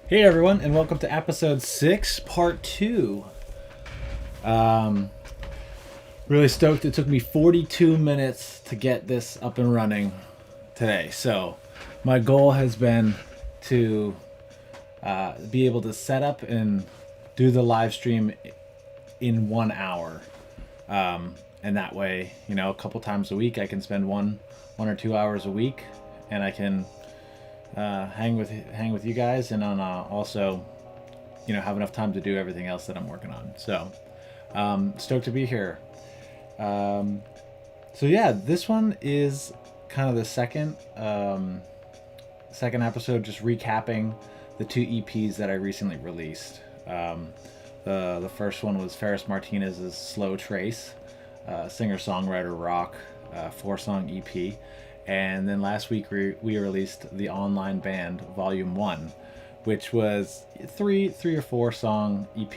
Hey everyone, and welcome to episode 6, part 2. Really stoked. It took me 42 minutes to get this up and running today. So my goal has been to be able to set up and do the live stream in 1 hour. And that way, a couple times a week I can spend one or 2 hours a week, and I can hang with you guys, and on also have enough time to do everything else that I'm working on. So stoked to be here. So yeah, this one is kind of the second episode, just recapping the 2 EPs that I recently released. The first one was Ferris Martinez's Slow Trace, singer-songwriter rock 4-song EP. And then last week we released the Online Band Volume 1, which was three or 4 song EP.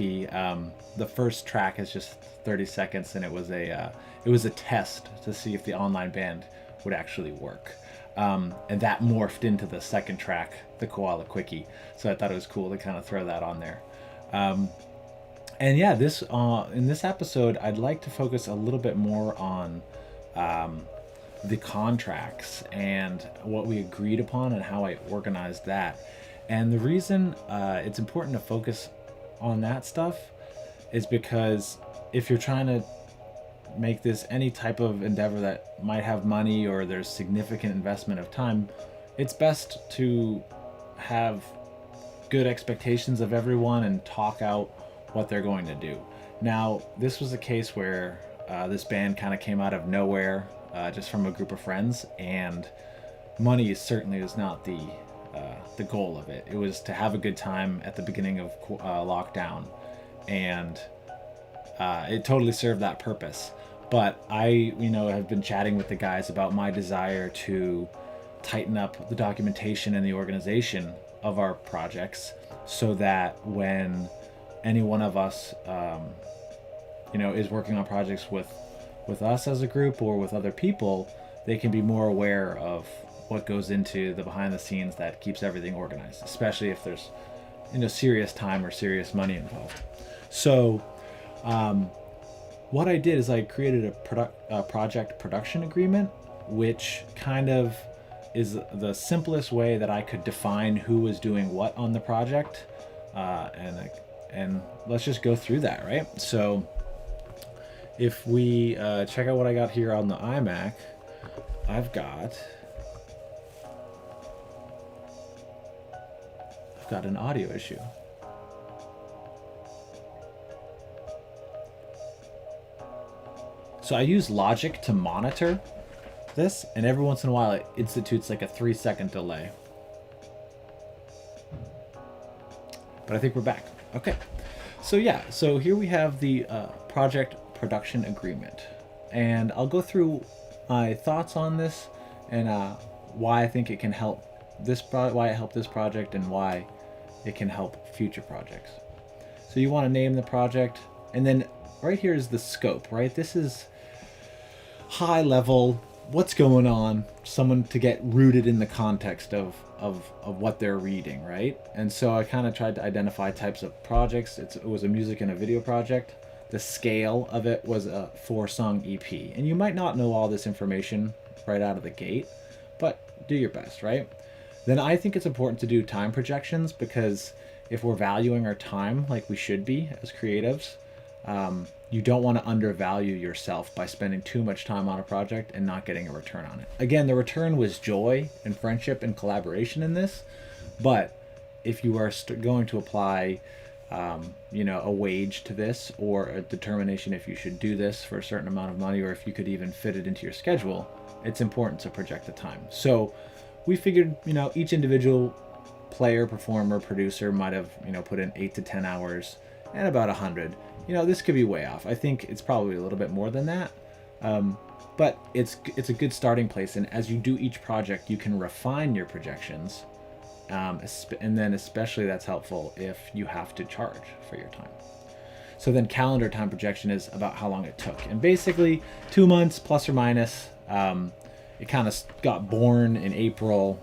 The first track is just 30 seconds, and it was a test to see if the Online Band would actually work. And that morphed into the second track, the Koala Quickie. So I thought it was cool to kind of throw that on there. And yeah, in this episode, I'd like to focus a little bit more on the contracts and what we agreed upon and how I organized that. And the reason it's important to focus on that stuff is because if you're trying to make this any type of endeavor that might have money or there's significant investment of time, it's best to have good expectations of everyone and talk out what they're going to do. Now, this was a case where this band kind of came out of nowhere, just from a group of friends, and money certainly is not the goal of it. It was to have a good time at the beginning of lockdown, and it totally served that purpose. But I, have been chatting with the guys about my desire to tighten up the documentation and the organization of our projects, so that when any one of us, is working on projects with us as a group or with other people, they can be more aware of what goes into the behind the scenes that keeps everything organized, especially if there's serious time or serious money involved. So what I did is I created a project production agreement, which kind of is the simplest way that I could define who was doing what on the project, and let's just go through that, right? So if we check out what I got here on the iMac, I've got an audio issue. So I use Logic to monitor this, and every once in a while it institutes like a 3-second delay. But I think we're back. Okay. So yeah, so here we have the project production agreement, and I'll go through my thoughts on this and why I think it can help why it helped this project and why it can help future projects. So you want to name the project, and then right here is the scope, right? This is high level, what's going on, someone to get rooted in the context of what they're reading, right? And so I kind of tried to identify types of projects. It was a music and a video project. The scale of it was a 4-song EP. And you might not know all this information right out of the gate, but do your best, right? Then I think it's important to do time projections, because if we're valuing our time like we should be as creatives, you don't want to undervalue yourself by spending too much time on a project and not getting a return on it. Again, the return was joy and friendship and collaboration in this, but if you are going to apply a wage to this, or a determination if you should do this for a certain amount of money, or if you could even fit it into your schedule, it's important to project the time. So we figured, each individual player, performer, producer might have, put in 8 to 10 hours and about 100. This could be way off. I think it's probably a little bit more than that. But it's a good starting place. And as you do each project, you can refine your projections. And then especially that's helpful if you have to charge for your time. So then calendar time projection is about how long it took. And basically 2 months plus or minus. It kind of got born in April,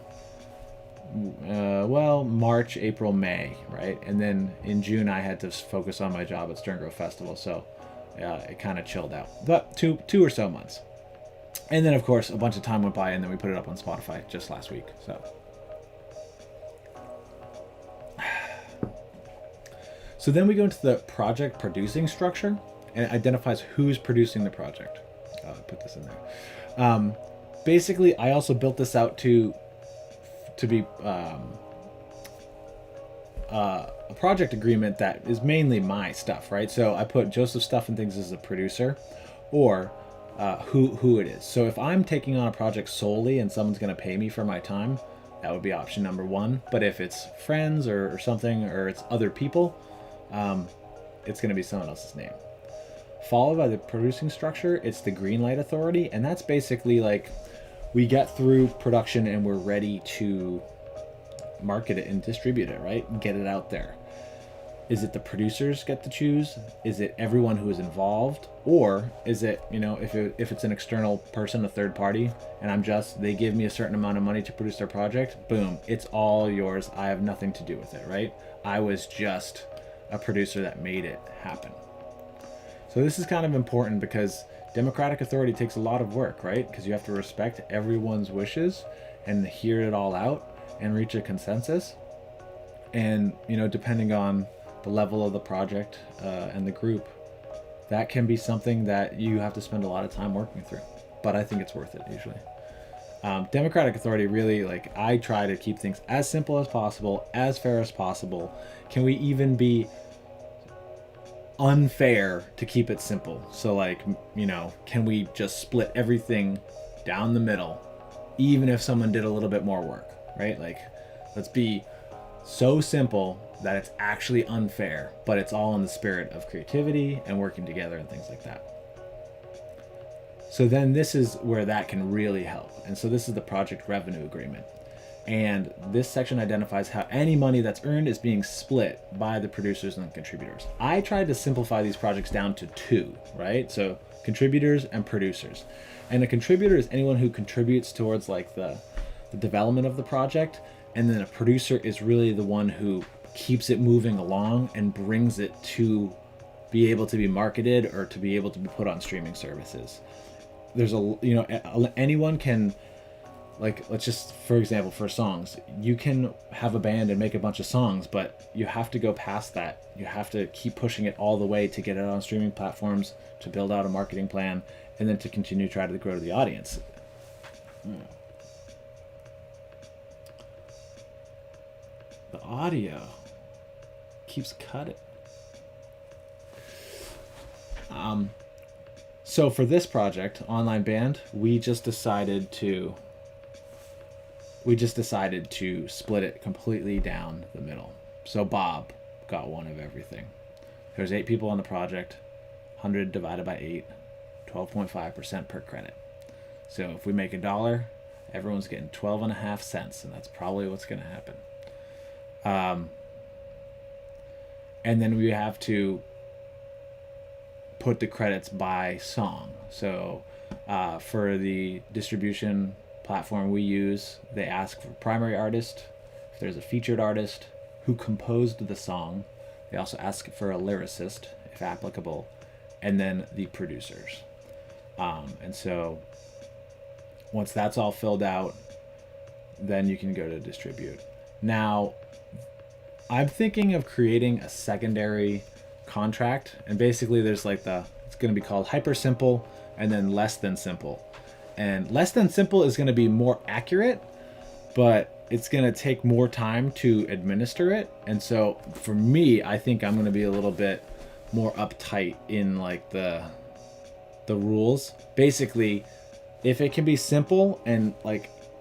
well, March, April, May, right? And then in June, I had to focus on my job at Stern Grove Festival, so it kind of chilled out. But two or so months. And then, of course, a bunch of time went by, and then we put it up on Spotify just last week. So then we go into the project producing structure, and it identifies who's producing the project. I put this in there. Basically, I also built this out to be a project agreement that is mainly my stuff, right? So I put Joseph Stuff and Things as a producer, or who it is. So if I'm taking on a project solely and someone's going to pay me for my time, that would be option number one. But if it's friends or something, or it's other people, it's going to be someone else's name. Followed by the producing structure, it's the green light authority, and that's basically like we get through production and we're ready to market it and distribute it, right? Get it out there. Is it the producers get to choose? Is it everyone who is involved? Or is it, if it's an external person, a third party, and they give me a certain amount of money to produce their project, boom, it's all yours. I have nothing to do with it, right? I was just a producer that made it happen. So this is kind of important because democratic authority takes a lot of work, right? Because you have to respect everyone's wishes and hear it all out and reach a consensus. And, depending on the level of the project and the group, that can be something that you have to spend a lot of time working through. But I think it's worth it usually. Democratic authority really, I try to keep things as simple as possible, as fair as possible. Can we even be unfair to keep it simple? So can we just split everything down the middle, even if someone did a little bit more work, right? Let's be so simple that it's actually unfair, but it's all in the spirit of creativity and working together and things like that. So then this is where that can really help. And so this is the project revenue agreement. And this section identifies how any money that's earned is being split by the producers and contributors. I tried to simplify these projects down to two, right? So contributors and producers. And a contributor is anyone who contributes towards the development of the project. And then a producer is really the one who keeps it moving along and brings it to be able to be marketed or to be able to be put on streaming services. There's anyone can, let's just, for example, for songs, you can have a band and make a bunch of songs, but you have to go past that. You have to keep pushing it all the way to get it on streaming platforms, to build out a marketing plan, and then to continue to try to grow the audience. The audio keeps cutting. So for this project, Online Band, we just decided to split it completely down the middle. So Bob got one of everything. There's 8 people on the project, 100 divided by 8, 12.5% per credit. So if we make $1, everyone's getting 12.5 cents, and that's probably what's going to happen. And then we have to put the credits by song. So for the distribution platform we use, they ask for primary artist, if there's a featured artist, who composed the song. They also ask for a lyricist, if applicable, and then the producers. And so once that's all filled out, then you can go to distribute. Now, I'm thinking of creating a secondary contract, and basically there's it's going to be called hyper simple and then less than simple. And less than simple is going to be more accurate, but it's going to take more time to administer it. And so for me, I think I'm going to be a little bit more uptight in the rules. Basically, if it can be simple, and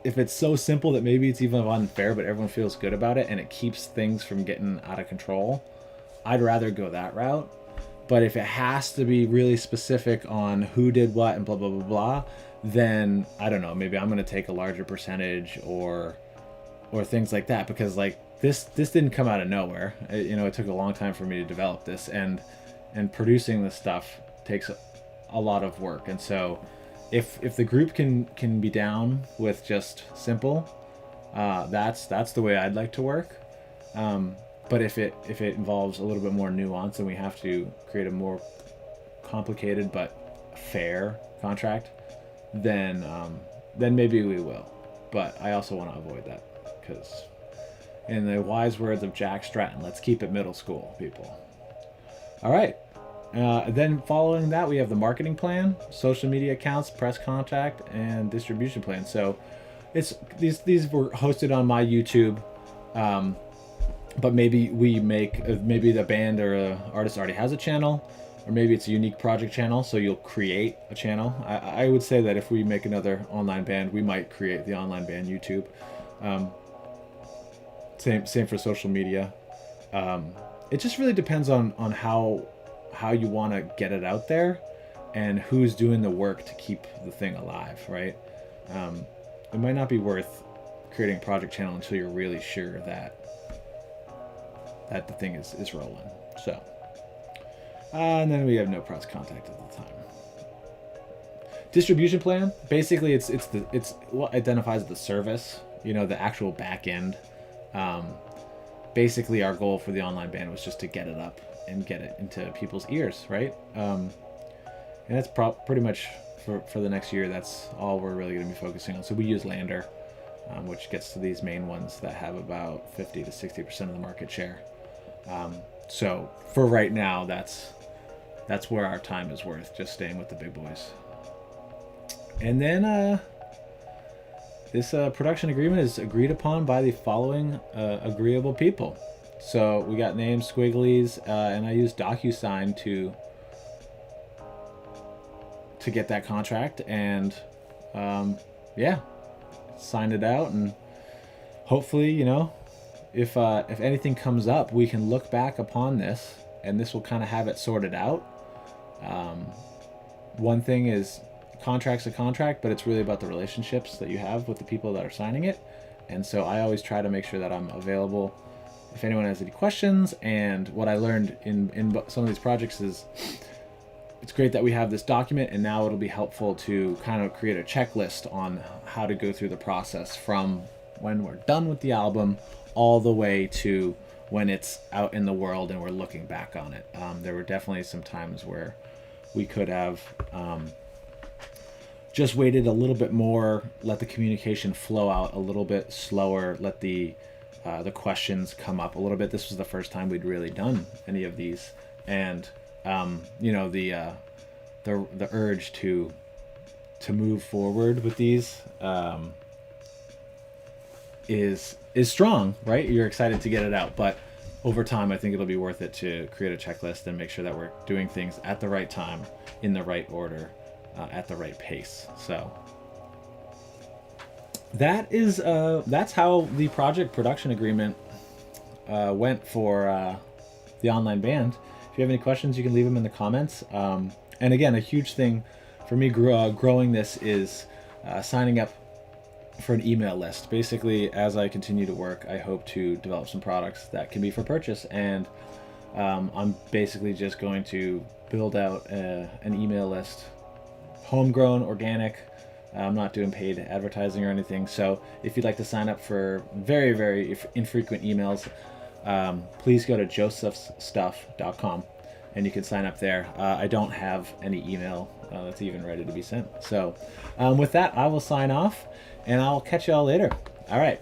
if it's so simple that maybe it's even unfair, but everyone feels good about it and it keeps things from getting out of control, I'd rather go that route. But if it has to be really specific on who did what and blah, blah, blah, blah, then I don't know, maybe I'm going to take a larger percentage or things like that, because this didn't come out of nowhere. It took a long time for me to develop this, and producing this stuff takes a lot of work. And so if the group can be down with just simple, That's the way I'd like to work. But if it involves a little bit more nuance and we have to create a more complicated but fair contract, then maybe we will. But I also want to avoid that because, in the wise words of Jack Stratton, let's keep it middle school, people. All right. Then following that, we have the marketing plan, social media accounts, press contact, and distribution plan. So it's these were hosted on my YouTube. But maybe we make, maybe the band or artist already has a channel, or maybe it's a unique project channel, so you'll create a channel. I would say that if we make another online band, we might create the online band YouTube. Same for social media. It just really depends on how you want to get it out there and who's doing the work to keep the thing alive, right? It might not be worth creating a project channel until you're really sure that the thing is rolling. So, and then we have no press contact at the time. Distribution plan, basically it's what identifies the service, the actual back end. Basically our goal for the online band was just to get it up and get it into people's ears, right? And that's pretty much for the next year, that's all we're really going to be focusing on. So we use Lander, which gets to these main ones that have about 50 to 60% of the market share. So for right now, that's where our time is worth, just staying with the big boys. And then this production agreement is agreed upon by the following agreeable people. So we got names, Squigglies, and I used DocuSign to get that contract, and yeah, signed it out, and hopefully, if anything comes up, we can look back upon this, and this will kind of have it sorted out. One thing is, contract's a contract, but it's really about the relationships that you have with the people that are signing it. And so I always try to make sure that I'm available if anyone has any questions. And what I learned in some of these projects is it's great that we have this document, and now it'll be helpful to kind of create a checklist on how to go through the process from when we're done with the album all the way to when it's out in the world and we're looking back on it. There were definitely some times where we could have just waited a little bit more, let the communication flow out a little bit slower, let the questions come up a little bit. This was the first time we'd really done any of these, and the urge to move forward with these is strong, right? You're excited to get it out, but over time, I think it'll be worth it to create a checklist and make sure that we're doing things at the right time, in the right order, at the right pace. So that's how the project production agreement went for the online band. If you have any questions, you can leave them in the comments. And again, a huge thing for me growing this is signing up for an email list. Basically, as I continue to work, I hope to develop some products that can be for purchase, and I'm basically just going to build out an email list, homegrown, organic. I'm not doing paid advertising or anything. So if you'd like to sign up for very, very infrequent emails, please go to josephsstuff.com and you can sign up there. I don't have any email that's even ready to be sent. So with that, I will sign off, and I'll catch y'all later. All right.